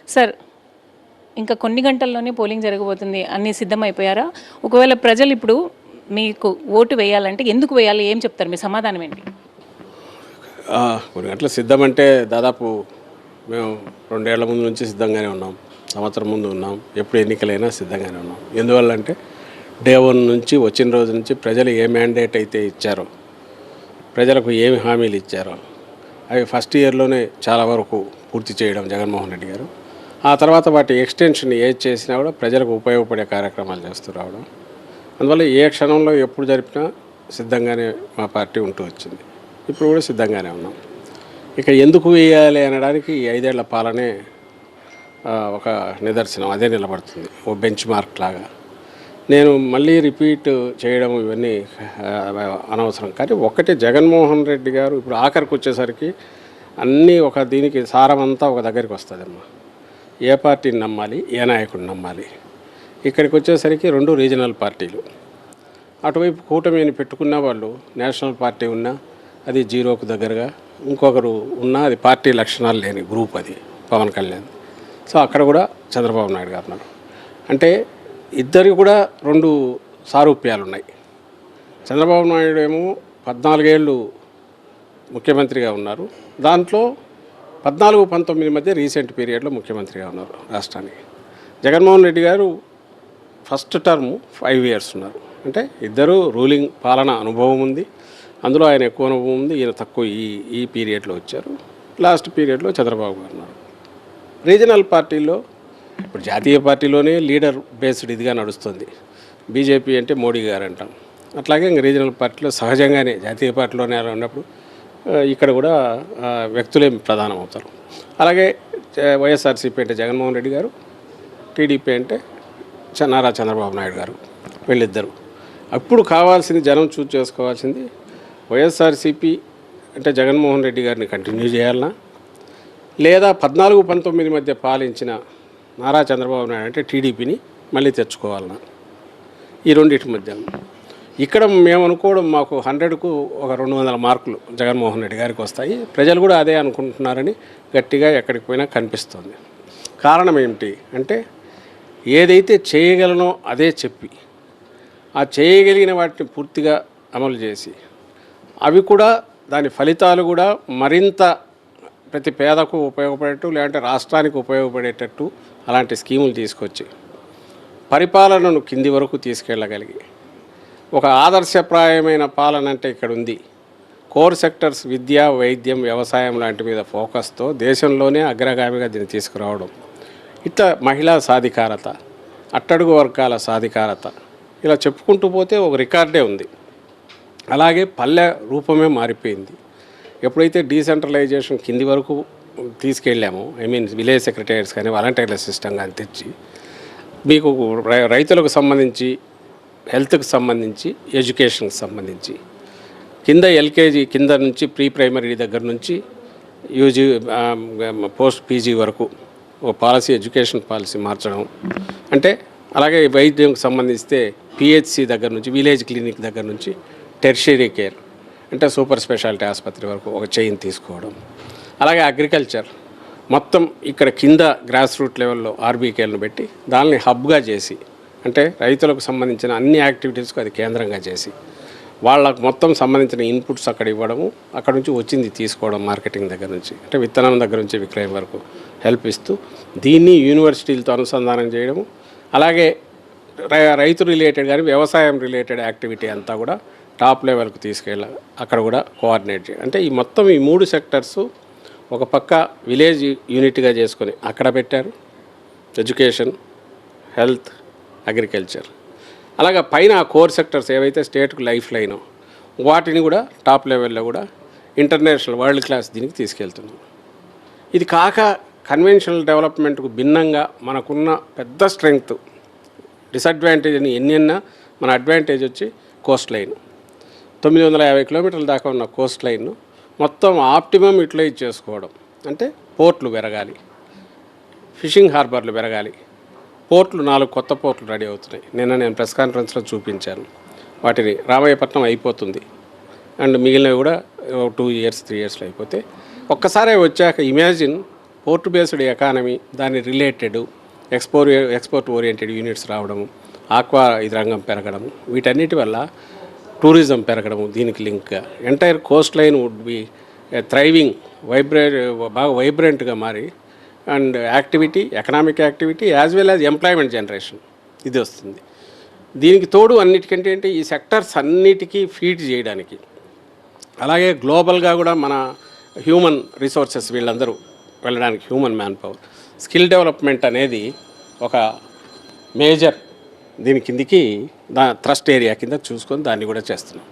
Sir, ఇంకా కొన్ని గంటల్లోనే పోలింగ్ జరగబోతుంది, అన్నీ సిద్ధమైపోయారా? ఒకవేళ ప్రజలు ఇప్పుడు మీకు ఓటు వేయాలంటే ఎందుకు వేయాలి, ఏం చెప్తారు? మీ సమాధానం ఏంటి? కొన్ని గంటలు సిద్ధమంటే దాదాపు మేము 2 ఏళ్ల ముందు నుంచి సిద్ధంగానే ఉన్నాం, సంవత్సరం ముందు ఉన్నాం, ఎప్పుడు ఎన్నికలైనా సిద్ధంగానే ఉన్నాం. ఎందువల్లంటే డే 1 నుంచి వచ్చిన రోజు నుంచి ప్రజలు ఏ మ్యాండేట్ అయితే ఇచ్చారో, ప్రజలకు ఏమి హామీలు ఇచ్చారో అవి ఫస్ట్ ఇయర్లోనే చాలా వరకు పూర్తి చేయడం జగన్మోహన్ రెడ్డి గారు. ఆ తర్వాత వాటి ఎక్స్టెన్షన్ ఏది చేసినా కూడా ప్రజలకు ఉపయోగపడే కార్యక్రమాలు చేస్తూ రావడం. అందువల్ల ఏ క్షణంలో ఎప్పుడు జరిపినా సిద్ధంగానే మా పార్టీ ఉంటూ వచ్చింది. ఇప్పుడు కూడా సిద్ధంగానే ఉన్నాం. ఇక ఎందుకు వేయాలి అనడానికి ఈ 5 ఏళ్ల పాలనే ఒక నిదర్శనం, అదే నిలబడుతుంది, ఓ బెంచ్ మార్క్ లాగా. నేను మళ్ళీ రిపీట్ చేయడం ఇవన్నీ అనవసరం. కానీ ఒక్కటే, జగన్మోహన్ రెడ్డి గారు ఇప్పుడు ఆఖరికి వచ్చేసరికి అన్నీ ఒక దీనికి సారమంతా ఒక దగ్గరికి వస్తుందమ్మా. ఏ పార్టీని నమ్మాలి, ఏ నాయకుడిని నమ్మాలి. ఇక్కడికి వచ్చేసరికి 2 రీజనల్ పార్టీలు. అటువైపు కూటమిని పెట్టుకున్న వాళ్ళు, నేషనల్ పార్టీ ఉన్నా అది జీరోకు దగ్గరగా, ఇంకొకరు ఉన్నా అది పార్టీ లక్షణాలు లేని గ్రూప్, అది పవన్ కళ్యాణ్. సో అక్కడ కూడా చంద్రబాబు నాయుడు గారు ఉన్నారు. అంటే ఇద్దరికి కూడా 2 సారూప్యాలు ఉన్నాయి. చంద్రబాబు నాయుడు ఏమో 14 ఏళ్ళు ముఖ్యమంత్రిగా ఉన్నారు. దాంట్లో 14-19 మధ్య రీసెంట్ పీరియడ్లో ముఖ్యమంత్రిగా ఉన్నారు రాష్ట్రానికి. జగన్మోహన్ రెడ్డి గారు ఫస్ట్ టర్మ్ 5 ఇయర్స్ ఉన్నారు. అంటే ఇద్దరు రూలింగ్ పాలన అనుభవం ఉంది. అందులో ఆయన ఎక్కువ అనుభవం ఉంది, ఈయన తక్కువ ఈ పీరియడ్లో వచ్చారు. లాస్ట్ పీరియడ్లో చంద్రబాబు గారు ఉన్నారు. రీజనల్ పార్టీల్లో ఇప్పుడు జాతీయ పార్టీలోనే లీడర్ బేస్డ్ ఇదిగా నడుస్తుంది. బీజేపీ అంటే మోడీ గారు అంటాం. అట్లాగే ఇంక రీజనల్ పార్టీలో సహజంగానే జాతీయ పార్టీలోనే ఉన్నప్పుడు ఇక్కడ కూడా వ్యక్తులే ప్రధానం అవుతారు. అలాగే వైఎస్ఆర్సీపీ అంటే జగన్మోహన్ రెడ్డి గారు, టీడీపీ అంటే నారా చంద్రబాబు నాయుడు గారు, వీళ్ళిద్దరు. అప్పుడు కావాల్సింది, జనం చూస్ చేసుకోవాల్సింది, వైఎస్ఆర్సీపీ అంటే జగన్మోహన్ రెడ్డి గారిని కంటిన్యూ చేయాలన్నా, లేదా 14-19 మధ్య పాలించిన నారా చంద్రబాబు నాయుడు అంటే టీడీపీని మళ్ళీ తెచ్చుకోవాలన్నా. ఈ రెండింటి మధ్య ఇక్కడ మేము అనుకోవడం, మాకు 100కు ఒక 200 మార్కులు జగన్మోహన్ రెడ్డి గారికి వస్తాయి. ప్రజలు కూడా అదే అనుకుంటున్నారని గట్టిగా ఎక్కడికి పోయినా కనిపిస్తుంది. కారణం ఏమిటి అంటే, ఏదైతే చేయగలనో అదే చెప్పి, ఆ చేయగలిగిన వాటిని పూర్తిగా అమలు చేసి, అవి కూడా దాని ఫలితాలు కూడా మరింత ప్రతి పేదకు ఉపయోగపడేట్టు, లేదంటే రాష్ట్రానికి ఉపయోగపడేటట్టు అలాంటి స్కీములు తీసుకొచ్చి పరిపాలనను కింది వరకు తీసుకెళ్ళగలిగి, ఒక ఆదర్శప్రాయమైన పాలన అంటే ఇక్కడ ఉంది. కోర్ సెక్టర్స్ విద్య, వైద్యం, వ్యవసాయం లాంటి మీద ఫోకస్తో దేశంలోనే అగ్రగామిగా దీన్ని తీసుకురావడం. ఇట్లా మహిళా సాధికారత, అట్టడుగు వర్గాల సాధికారత, ఇలా చెప్పుకుంటూ పోతే ఒక రికార్డే ఉంది. అలాగే పల్లె రూపమే మారిపోయింది. ఎప్పుడైతే డీసెంట్రలైజేషన్ కింది వరకు తీసుకెళ్ళామో, విలేజ్ సెక్రటరీస్ కానీ వాలంటీర్ల సిస్టమ్ కానీ తెచ్చి, మీకు రైతులకు సంబంధించి, హెల్త్కి సంబంధించి, ఎడ్యుకేషన్కి సంబంధించి, కింద ఎల్కేజీ కింద నుంచి ప్రీ ప్రైమరీ దగ్గర నుంచి యూజీ పోస్ట్ పీజీ వరకు ఓ పాలసీ, ఎడ్యుకేషన్ పాలసీ మార్చడం. అంటే అలాగే వైద్యంకి సంబంధిస్తే పిహెచ్సి దగ్గర నుంచి, విలేజ్ క్లినిక్ దగ్గర నుంచి టెర్షియరీ కేర్ అంటే సూపర్ స్పెషాలిటీ ఆసుపత్రి వరకు ఒక చైన్ తీసుకోవడం. అలాగే అగ్రికల్చర్ మొత్తం ఇక్కడ కింద గ్రాస్ రూట్ లెవెల్లో ఆర్బీకేలను పెట్టి దాన్ని హబ్గా చేసి, అంటే రైతులకు సంబంధించిన అన్ని యాక్టివిటీస్కు అది కేంద్రంగా చేసి, వాళ్ళకు మొత్తం సంబంధించిన ఇన్పుట్స్ అక్కడ ఇవ్వడము, అక్కడ నుంచి వచ్చింది తీసుకోవడం, మార్కెటింగ్ దగ్గర నుంచి, అంటే విత్తనం దగ్గర నుంచి విక్రయం వరకు హెల్ప్ ఇస్తూ దీన్ని యూనివర్సిటీలతో అనుసంధానం చేయడము. అలాగే రైతు రిలేటెడ్ కానీ వ్యవసాయం రిలేటెడ్ యాక్టివిటీ అంతా కూడా టాప్ లెవెల్కి తీసుకెళ్ళాలి, అక్కడ కూడా కోఆర్డినేట్ చేయాలి. అంటే ఈ మొత్తం ఈ 3 సెక్టర్సు ఒక పక్క విలేజ్ యూనిట్గా చేసుకొని అక్కడ పెట్టారు, ఎడ్యుకేషన్, హెల్త్, అగ్రికల్చర్. అలాగే పైన ఆ కోర్ సెక్టర్స్ ఏవైతే స్టేట్కు లైఫ్ లైనో వాటిని కూడా టాప్ లెవెల్లో కూడా ఇంటర్నేషనల్ వరల్డ్ క్లాస్ దీనికి తీసుకెళ్తున్నాం. ఇది కాక కన్వెన్షనల్ డెవలప్మెంట్కు భిన్నంగా మనకున్న పెద్ద స్ట్రెంగ్త్, డిసడ్వాంటేజ్ అని ఎన్నెన్నా మన అడ్వాంటేజ్ వచ్చి కోస్ట్ లైన్. 950 కిలోమీటర్ల దాకా ఉన్న కోస్ట్ లైన్ను మొత్తం ఆప్టిమమ్ యూటిలైజ్ చేసుకోవడం. అంటే పోర్ట్లు పెరగాలి, ఫిషింగ్ హార్బర్లు పెరగాలి, పోర్ట్లు 4 కొత్త పోర్ట్లు రెడీ అవుతున్నాయి. నేను ప్రెస్ కాన్ఫరెన్స్లో చూపించాను. వాటిని రామాయపట్నం అయిపోతుంది, అండ్ మిగిలినవి కూడా 2 ఇయర్స్ 3 ఇయర్స్లో అయిపోతే, ఒక్కసారి వచ్చాక ఇమాజిన్ పోర్ట్ బేస్డ్ ఎకానమీ, దాని రిలేటెడ్ ఎక్స్పోర్ట్ ఓరియంటెడ్ యూనిట్స్ రావడము, ఆక్వా ఇది రంగం పెరగడము, వీటన్నిటి వల్ల టూరిజం పెరగడము, దీనికి link entire coastline would be thriving, బాగా వైబ్రెంట్గా మారి and activity, economic activity as well as employment generation ఇది వస్తుంది. దీనికి తోడు అన్నిటికంటే అంటే ఈ సెక్టర్స్ అన్నిటికీ ఫీడ్ చేయడానికి, అలాగే గ్లోబల్గా కూడా మన హ్యూమన్ రిసోర్సెస్ వీళ్ళందరూ వెళ్ళడానికి, human man power, skill development అనేది ఒక మేజర్ దీని కిందికి థ్రస్ట్ ఏరియా కింద చూసుకొని దాన్ని కూడా చేస్తున్నాం.